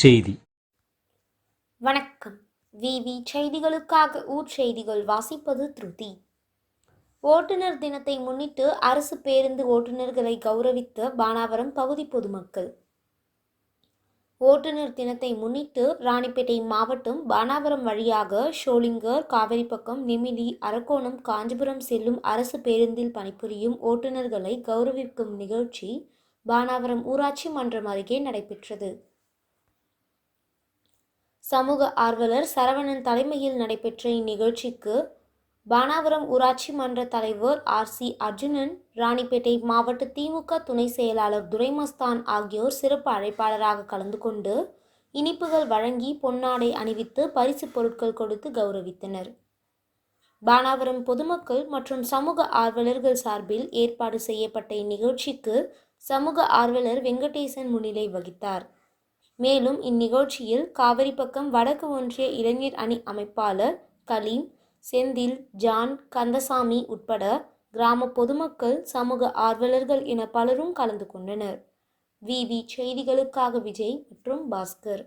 செய்தி. வணக்கம். விவி செய்திகளுக்காக செய்திகள் வாசிப்பது திருதி. ஓட்டுநர் தினத்தை முன்னிட்டு அரசு பேருந்து ஓட்டுநர்களை கௌரவித்த பானாவரம் பகுதி பொதுமக்கள். ஓட்டுநர் தினத்தை முன்னிட்டு ராணிப்பேட்டை மாவட்டம் பானாவரம் வழியாக ஷோலிங்கர், காவிரிப்பக்கம், நெமிலி, அரக்கோணம், காஞ்சிபுரம் செல்லும் அரசு பேருந்தில் பணிபுரியும் ஓட்டுநர்களை கௌரவிக்கும் நிகழ்ச்சி பானாவரம் ஊராட்சி மன்றம் அருகே நடைபெற்றது. சமூக ஆர்வலர் சரவணன் தலைமையில் நடைபெற்ற இந்நிகழ்ச்சிக்கு பானாவரம் ஊராட்சி மன்ற தலைவர் RC அர்ஜுனன், ராணிப்பேட்டை மாவட்ட திமுக துணை செயலாளர் துரைமஸ்தான் ஆகியோர் சிறப்பு அழைப்பாளராக கலந்து கொண்டு இனிப்புகள் வழங்கி பொன்னாடை அணிவித்து பரிசு பொருட்கள் கொடுத்து கௌரவித்தனர். பானாவரம் பொதுமக்கள் மற்றும் சமூக ஆர்வலர்கள் சார்பில் ஏற்பாடு செய்யப்பட்ட இந்நிகழ்ச்சிக்கு சமூக ஆர்வலர் வெங்கடேசன் முன்னிலை வகித்தார். மேலும் இந்நிகழ்ச்சியில் காவிரிப்பக்கம் வடக்கு ஒன்றிய இளைஞர் அணி அமைப்பாளர் கலீம், செந்தில், ஜான், கந்தசாமி உட்பட கிராம பொதுமக்கள், சமூக ஆர்வலர்கள் என பலரும் கலந்து கொண்டனர். விவி செய்திகளுக்காக விஜய் மற்றும் பாஸ்கர்.